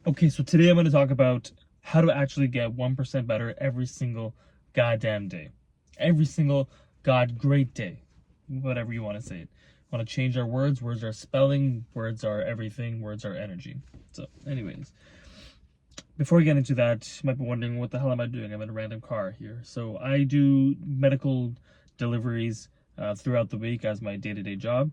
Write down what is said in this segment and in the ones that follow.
Okay, so today I'm going to talk about how to actually get 1% better every single goddamn day. Every single great day. Whatever you want to say it. Want to change our words. Words are spelling. Words are everything. Words are energy. So, anyways, before we get into that, you might be wondering what the hell am I doing? I'm in a random car here. So, I do medical deliveries throughout the week as my day-to-day job.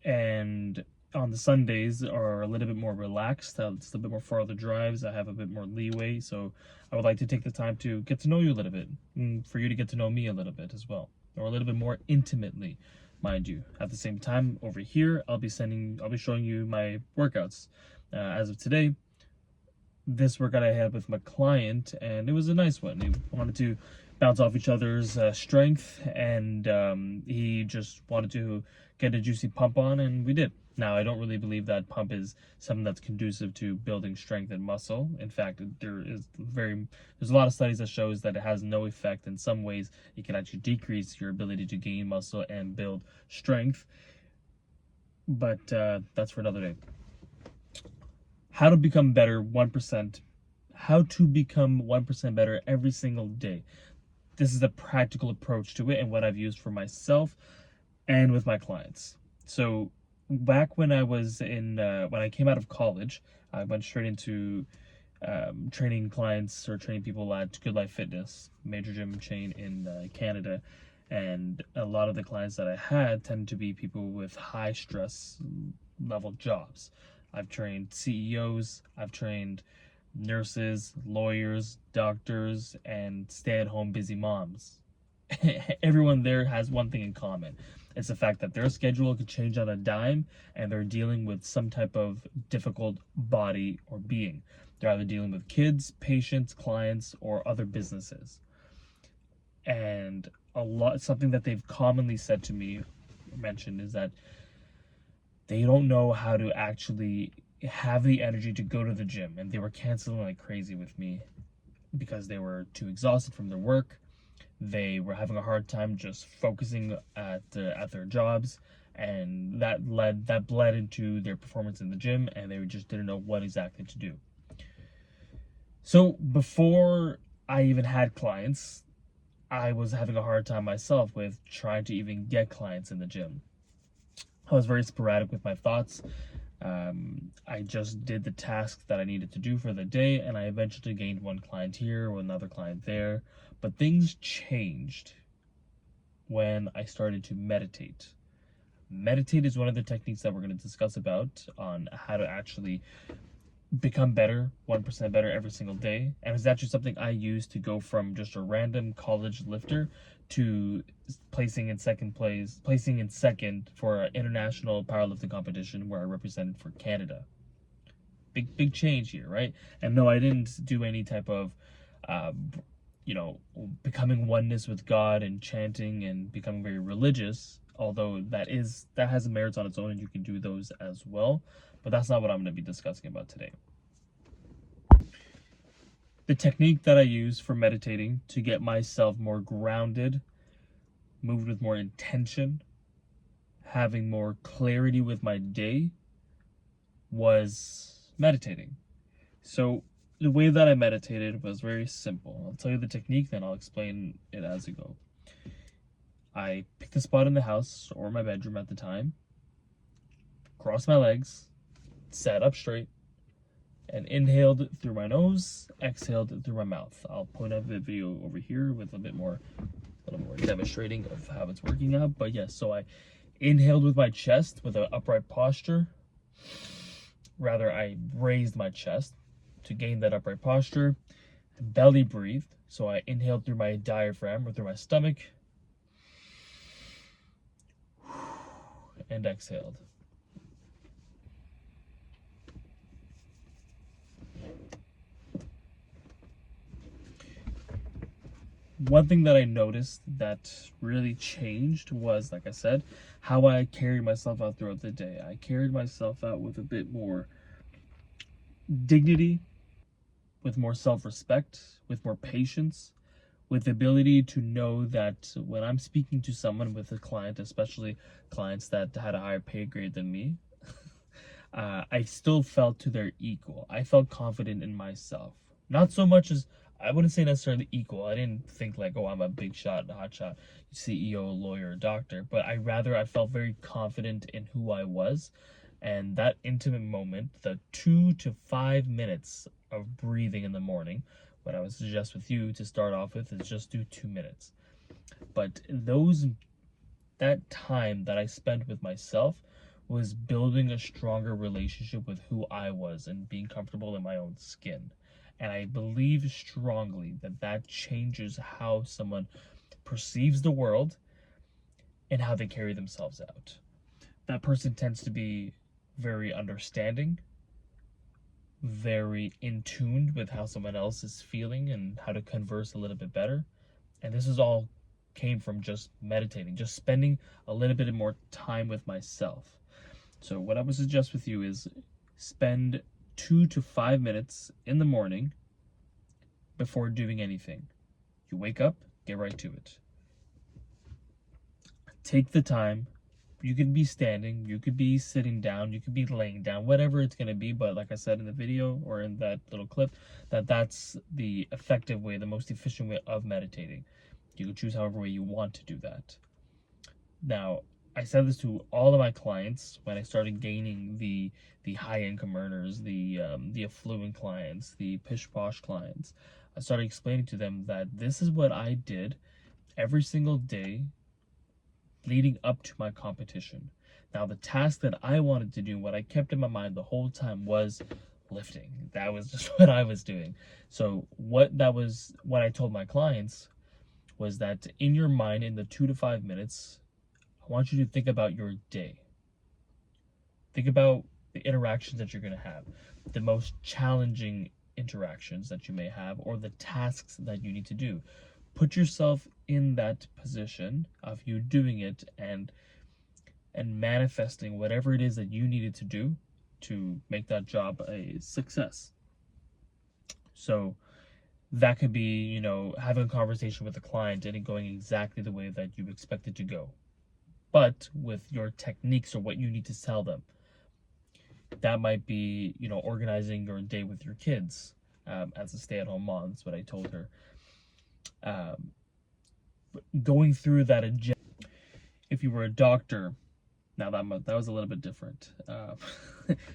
And on the Sundays are a little bit more relaxed. It's a bit more farther drives. I have a bit more leeway, so I would like to take the time to get to know you a little bit, and for you to get to know me a little bit as well, or a little bit more intimately, mind you. At the same time, over here, I'll be showing you my workouts. As of today, this workout I had with my client, and it was a nice one. He wanted to bounce off each other's strength, and he just wanted to get a juicy pump on, and we did. Now, I don't really believe that pump is something that's conducive to building strength and muscle. In fact, there's a lot of studies that shows that it has no effect. In some ways, it can actually decrease your ability to gain muscle and build strength. But that's for another day. How to become better 1%. How to become 1% better every single day. This is a practical approach to it and what I've used for myself and with my clients. So back when I was when I came out of college, I went straight into training clients or training people at Good Life Fitness, major gym chain in Canada. And a lot of the clients that I had tended to be people with high stress level jobs. I've trained CEOs, I've trained nurses, lawyers, doctors, and stay-at-home busy moms. Everyone there has one thing in common. It's the fact that their schedule could change on a dime, and they're dealing with some type of difficult body or being. They're either dealing with kids, patients, clients, or other businesses. And something that they've commonly said to me, mentioned, is that they don't know how to actually have the energy to go to the gym, and they were canceling like crazy with me because they were too exhausted from their work. They were having a hard time just focusing at their jobs, and that bled into their performance in the gym, and they just didn't know what exactly to do. So before I even had clients, I was having a hard time myself with trying to even get clients in the gym. I was very sporadic with my thoughts. I just did the tasks that I needed to do for the day, and I eventually gained one client here or another client there. But things changed when I started to meditate. Meditate is one of the techniques that we're going to discuss about on how to actually become better, 1% better every single day. And it's actually something I use to go from just a random college lifter to placing in second for an international powerlifting competition where I represented for Canada. Big change here, right? And no, I didn't do any type of becoming oneness with God and chanting and becoming very religious, although that has merits on its own and you can do those as well. But that's not what I'm going to be discussing about today. The technique that I use for meditating to get myself more grounded, moved with more intention, having more clarity with my day, was meditating. So the way that I meditated was very simple. I'll tell you the technique, then I'll explain it as I go. I picked a spot in the house or my bedroom at the time, crossed my legs, sat up straight, and inhaled through my nose, exhaled through my mouth. I'll point out the video over here with a little more demonstrating of how it's working out. But yes, so I inhaled with my chest with an upright posture. Rather, I raised my chest to gain that upright posture. Belly breathed, so I inhaled through my diaphragm or through my stomach, and exhaled. One thing that I noticed that really changed was, like I said, how I carried myself out throughout the day. I carried myself out with a bit more dignity, with more self-respect, with more patience, with the ability to know that when I'm speaking to someone, with a client, especially clients that had a higher pay grade than me, I still felt to their equal. I felt confident in myself. Not so much as, I wouldn't say necessarily equal. I didn't think like, oh, I'm a big shot, hot shot, CEO, lawyer, doctor. But I felt very confident in who I was. And that intimate moment, the 2 to 5 minutes of breathing in the morning, what I would suggest with you to start off with is just do 2 minutes. But that time that I spent with myself was building a stronger relationship with who I was and being comfortable in my own skin. And I believe strongly that that changes how someone perceives the world and how they carry themselves out. That person tends to be very understanding, very in tune with how someone else is feeling and how to converse a little bit better. And this is all came from just meditating, just spending a little bit more time with myself. So what I would suggest with you is spend 2 to 5 minutes in the morning before doing anything. You wake up, get right to it. Take the time. You could be standing, you could be sitting down, you could be laying down, whatever it's going to be. But like I said in the video or in that little clip, that's the effective way, the most efficient way of meditating. You can choose however way you want to do that. Now, I said this to all of my clients when I started gaining the high income earners, the affluent clients, the pish posh clients. I started explaining to them that this is what I did every single day leading up to my competition. Now, the task that I wanted to do, what I kept in my mind the whole time was lifting. That was just what I was doing. So what I told my clients was that in your mind, in the 2 to 5 minutes, I want you to think about your day. Think about the interactions that you're going to have, the most challenging interactions that you may have, or the tasks that you need to do. Put yourself in that position of you doing it and manifesting whatever it is that you needed to do to make that job a success. So that could be, having a conversation with a client and it going exactly the way that you expect it to go, but with your techniques or what you need to tell them. That might be, organizing your day with your kids as a stay-at-home mom. That's what I told her. Going through that agenda. If you were a doctor, now that was a little bit different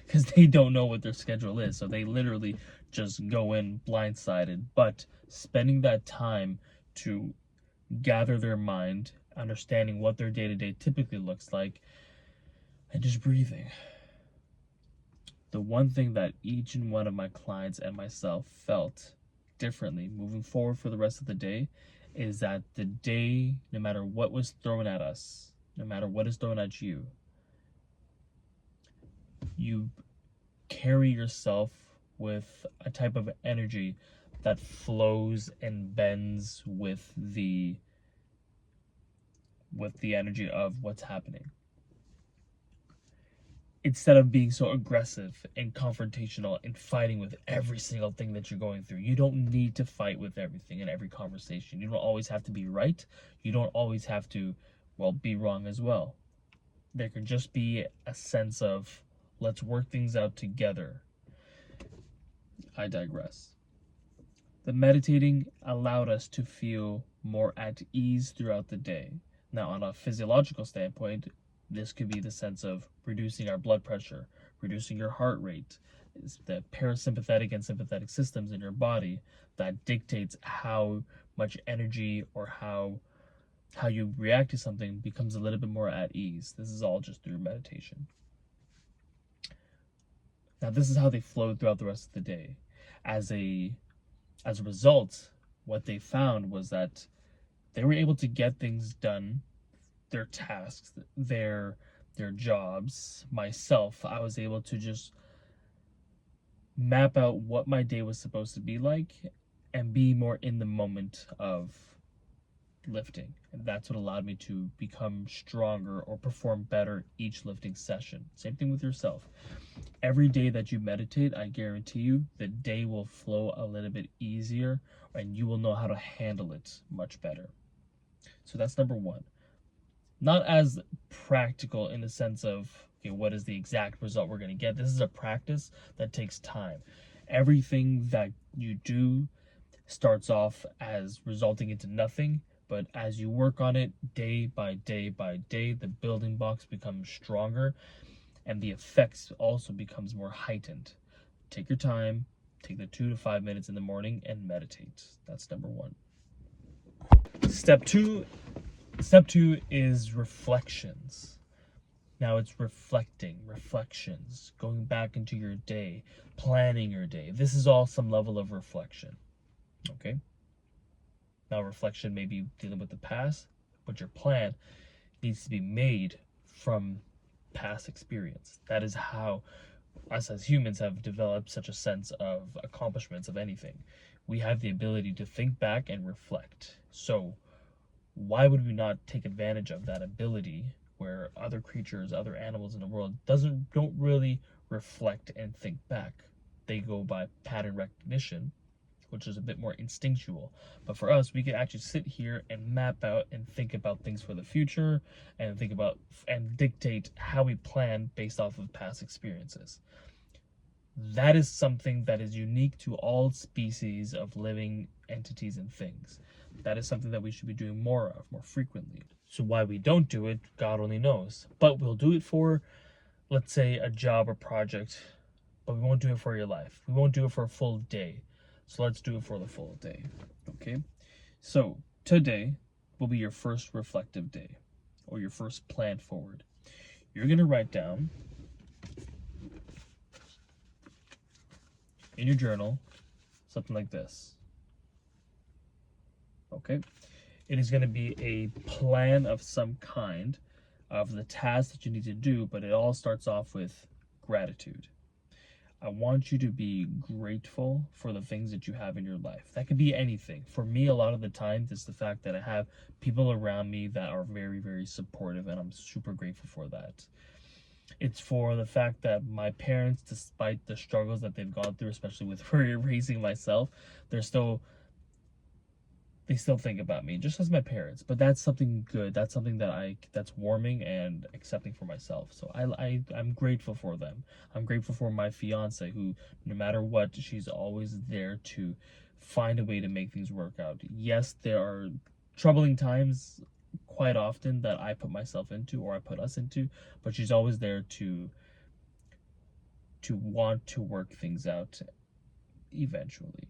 because they don't know what their schedule is, so they literally just go in blindsided. But spending that time to gather their mind, understanding what their day-to-day typically looks like, and just breathing. The one thing that each and one of my clients and myself felt differently moving forward for the rest of the day is that the day, no matter what was thrown at us, no matter what is thrown at you, you carry yourself with a type of energy that flows and bends with the energy of what's happening. Instead of being so aggressive and confrontational and fighting with every single thing that you're going through. You don't need to fight with everything in every conversation. You don't always have to be right. You don't always have to, be wrong as well. There can just be a sense of, let's work things out together. I digress. The meditating allowed us to feel more at ease throughout the day. Now, on a physiological standpoint, this could be the sense of reducing our blood pressure, reducing your heart rate. It's the parasympathetic and sympathetic systems in your body that dictates how much energy or how you react to something becomes a little bit more at ease. This is all just through meditation. Now, this is how they flowed throughout the rest of the day. As a result, what they found was that they were able to get things done, their tasks, their jobs. Myself, I was able to just map out what my day was supposed to be like and be more in the moment of lifting. And that's what allowed me to become stronger or perform better each lifting session. Same thing with yourself. Every day that you meditate, I guarantee you the day will flow a little bit easier and you will know how to handle it much better. So that's number one. Not as practical in the sense of Okay, what is the exact result we're going to get? This is a practice that takes time. Everything that you do starts off as resulting into nothing, but as you work on it day by day by day, the building blocks become stronger and the effects also becomes more heightened. Take your time, take the 2 to 5 minutes in the morning and meditate. That's number one. Step two is reflections. Now it's reflections, going back into your day, planning your day. This is all some level of reflection. Okay? Now reflection may be dealing with the past, but your plan needs to be made from past experience. That is how us as humans have developed such a sense of accomplishments of anything. We have the ability to think back and reflect. So why would we not take advantage of that ability where other creatures, other animals in the world don't really reflect and think back? They go by pattern recognition, which is a bit more instinctual. But for us, we can actually sit here and map out and think about things for the future and think about and dictate how we plan based off of past experiences. That is something that is unique to all species of living entities and things. That is something that we should be doing more of, more frequently. So why we don't do it, God only knows. But we'll do it for, let's say, a job or project, but we won't do it for your life. We won't do it for a full day. So let's do it for the full day, okay? So today will be your first reflective day or your first plan forward. You're gonna write down in your journal something like this, okay? It is gonna be a plan of some kind of the task that you need to do, but it all starts off with gratitude. I want you to be grateful for the things that you have in your life. That could be anything. For me, a lot of the times, it's the fact that I have people around me that are very, very supportive, and I'm super grateful for that. It's for the fact that my parents, despite the struggles that they've gone through, especially with raising myself, they still think about me just as my parents. But that's something good. That's something that's warming and accepting for myself. So I'm grateful for them. I'm grateful for my fiance, who no matter what, she's always there to find a way to make things work out. Yes, there are troubling times quite often that I put myself into or I put us into, but she's always there to want to work things out eventually.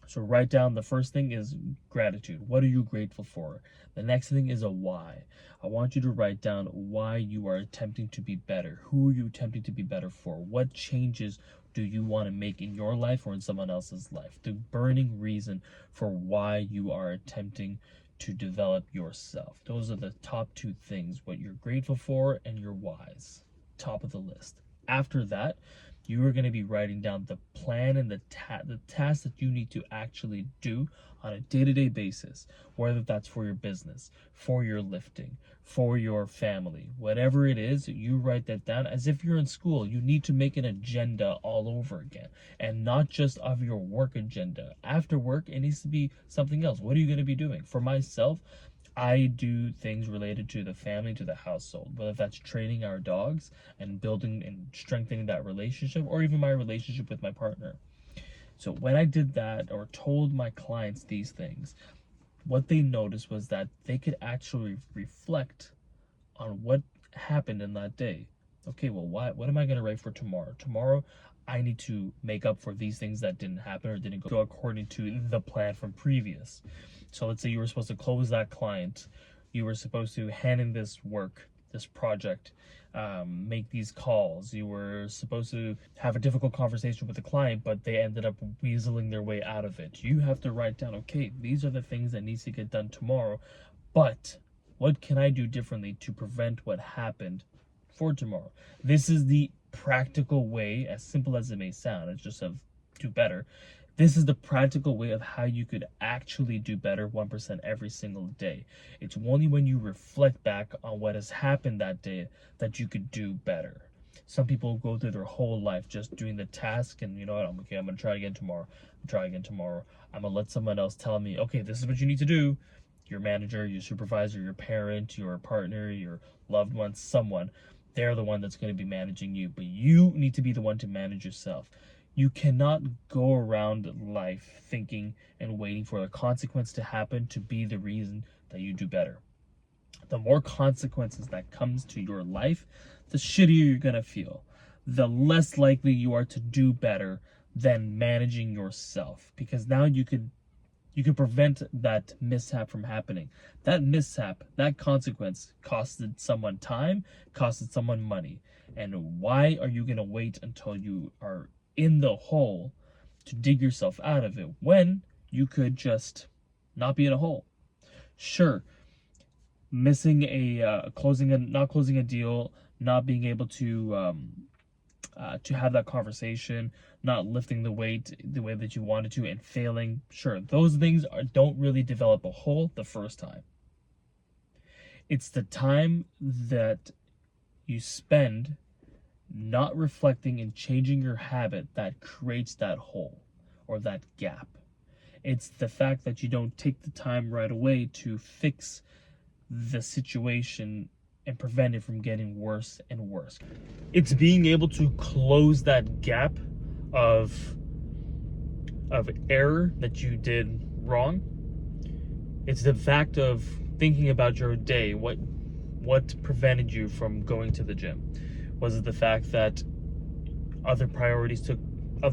So write down, the first thing is gratitude. What are you grateful for? The next thing is a why. I want you to write down why you are attempting to be better. Who are you attempting to be better for? What changes do you want to make in your life or in someone else's life? The burning reason for why you are attempting to develop yourself. Those are the top two things, what you're grateful for and your whys. Top of the list. After that, you are going to be writing down the plan and the tasks that you need to actually do on a day-to-day basis, whether that's for your business, for your lifting, for your family, whatever it is. You write that down as if you're in school. You need to make an agenda all over again, and not just of your work agenda. After work, it needs to be something else. What are you going to be doing? For myself, I do things related to the family, to the household, whether that's training our dogs and building and strengthening that relationship, or even my relationship with my partner. So when I did that or told my clients these things, what they noticed was that they could actually reflect on what happened in that day. Okay, well, what am I going to write for tomorrow? Tomorrow, I need to make up for these things that didn't happen or didn't go according to the plan from previous. So let's say you were supposed to close that client. You were supposed to hand in this work, this project, make these calls. You were supposed to have a difficult conversation with the client, but they ended up weaseling their way out of it. You have to write down, okay, these are the things that needs to get done tomorrow, but what can I do differently to prevent what happened for tomorrow? This is the practical way, as simple as it may sound. It's just of do better. This is the practical way of how you could actually do better 1% every single day. It's only when you reflect back on what has happened that day that you could do better. Some people go through their whole life just doing the task and, you know what, I'm going to try again tomorrow. I'm going to let someone else tell me, okay, this is what you need to do. your manager, your supervisor, your parent, your partner, your loved one, someone. They're the one that's going to be managing you, but you need to be the one to manage yourself. You cannot go around life thinking and waiting for a consequence to happen to be the reason that you do better. The more consequences that comes to your life, the shittier you're going to feel. The less likely you are to do better than managing yourself, because now you could prevent that mishap from happening. That mishap, that consequence costed someone time, costed someone money. And why are you going to wait until you are in the hole to dig yourself out of it when you could just not be in a hole? Sure, missing not closing a deal, not being able to have that conversation, not lifting the weight the way that you wanted to, and failing. Sure, those things don't really develop a hole the first time. It's the time that you spend not reflecting and changing your habit that creates that hole or that gap. It's the fact that you don't take the time right away to fix the situation and prevent it from getting worse and worse. It's being able to close that gap of error that you did wrong. It's the fact of thinking about your day. What prevented you from going to the gym? Was it the fact that other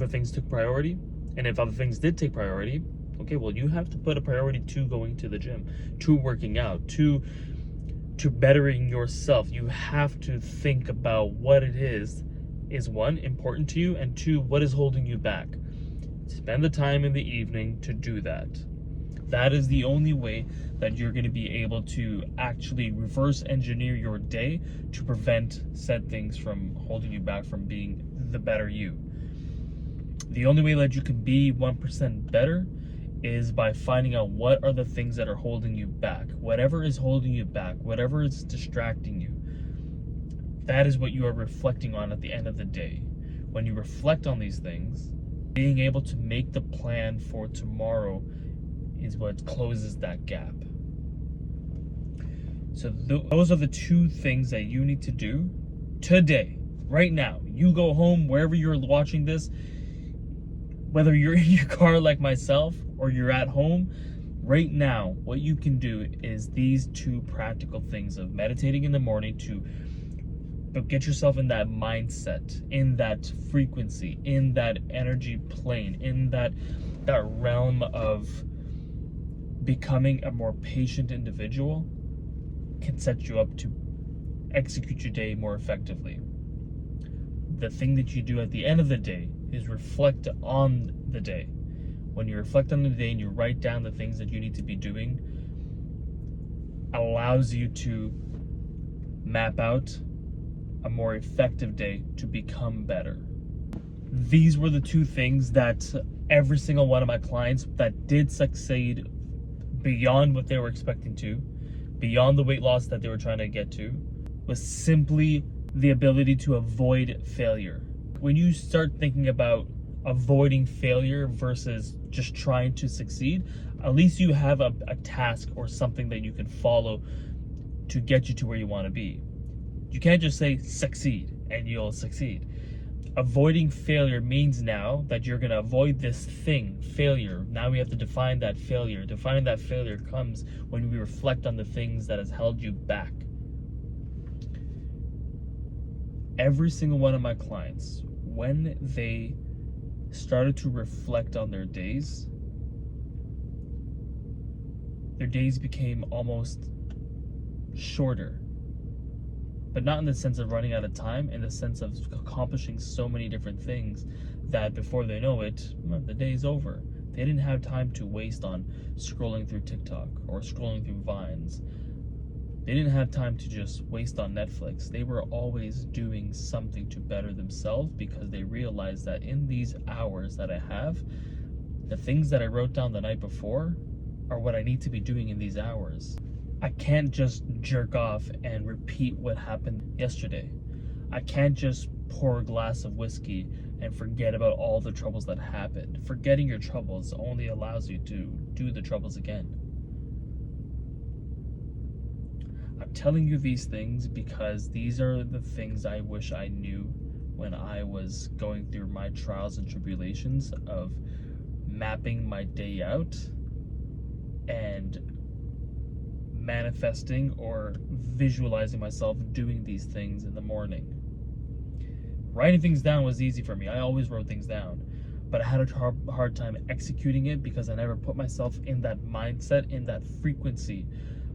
things took priority? And if other things did take priority, okay, well, you have to put a priority to going to the gym, to working out, to bettering yourself. You have to think about what it is one, important to you, and two, what is holding you back. Spend the time in the evening to do that. That is the only way that you're going to be able to actually reverse engineer your day to prevent said things from holding you back from being the better you. The only way that you can be 1% better is by finding out what are the things that are holding you back. Whatever is holding you back, whatever is distracting you, that is what you are reflecting on at the end of the day. When you reflect on these things, being able to make the plan for tomorrow is what closes that gap. So those are the two things that you need to do today, right now. You go home, wherever you're watching this, whether you're in your car like myself or you're at home, right now, what you can do is these two practical things of meditating in the morning to get yourself in that mindset, in that frequency, in that energy plane, in that realm of becoming a more patient individual can set you up to execute your day more effectively. The thing that you do at the end of the day is reflect on the day. When you reflect on the day and you write down the things that you need to be doing, allows you to map out a more effective day to become better. These were the two things that every single one of my clients that did succeed beyond what they were expecting to, beyond the weight loss that they were trying to get to, was simply the ability to avoid failure. When you start thinking about avoiding failure versus just trying to succeed, at least you have a task or something that you can follow to get you to where you want to be. You can't just say succeed and you'll succeed. Avoiding failure means now that you're going to avoid this thing, failure. Now we have to define that failure. Defining that failure comes when we reflect on the things that has held you back. Every single one of my clients, when they started to reflect on their days became almost shorter. But not in the sense of running out of time, in the sense of accomplishing so many different things that before they know it, the day's over. They didn't have time to waste on scrolling through TikTok or scrolling through Vines. They didn't have time to just waste on Netflix. They were always doing something to better themselves because they realized that in these hours that I have, the things that I wrote down the night before are what I need to be doing in these hours. I can't just jerk off and repeat what happened yesterday. I can't just pour a glass of whiskey and forget about all the troubles that happened. Forgetting your troubles only allows you to do the troubles again. I'm telling you these things because these are the things I wish I knew when I was going through my trials and tribulations of mapping my day out and manifesting or visualizing myself doing these things in the morning. Writing things down was easy for me. I always wrote things down, but I had a hard time executing it because I never put myself in that mindset, in that frequency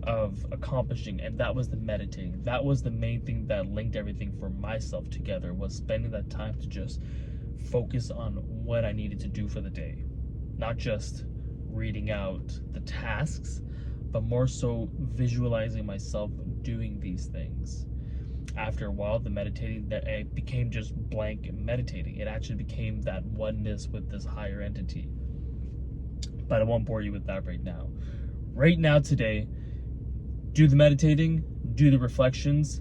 of accomplishing. And that was the meditating. That was the main thing that linked everything for myself together, was spending that time to just focus on what I needed to do for the day. Not just reading out the tasks, but more so visualizing myself doing these things. After a while, the meditating, that it became just blank meditating. It actually became that oneness with this higher entity. But I won't bore you with that right now. Right now, today, do the meditating, do the reflections,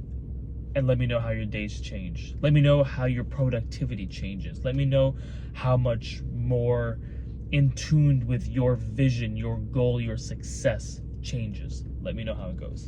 and let me know how your days change. Let me know how your productivity changes. Let me know how much more in tune with your vision, your goal, your success changes. Let me know how it goes.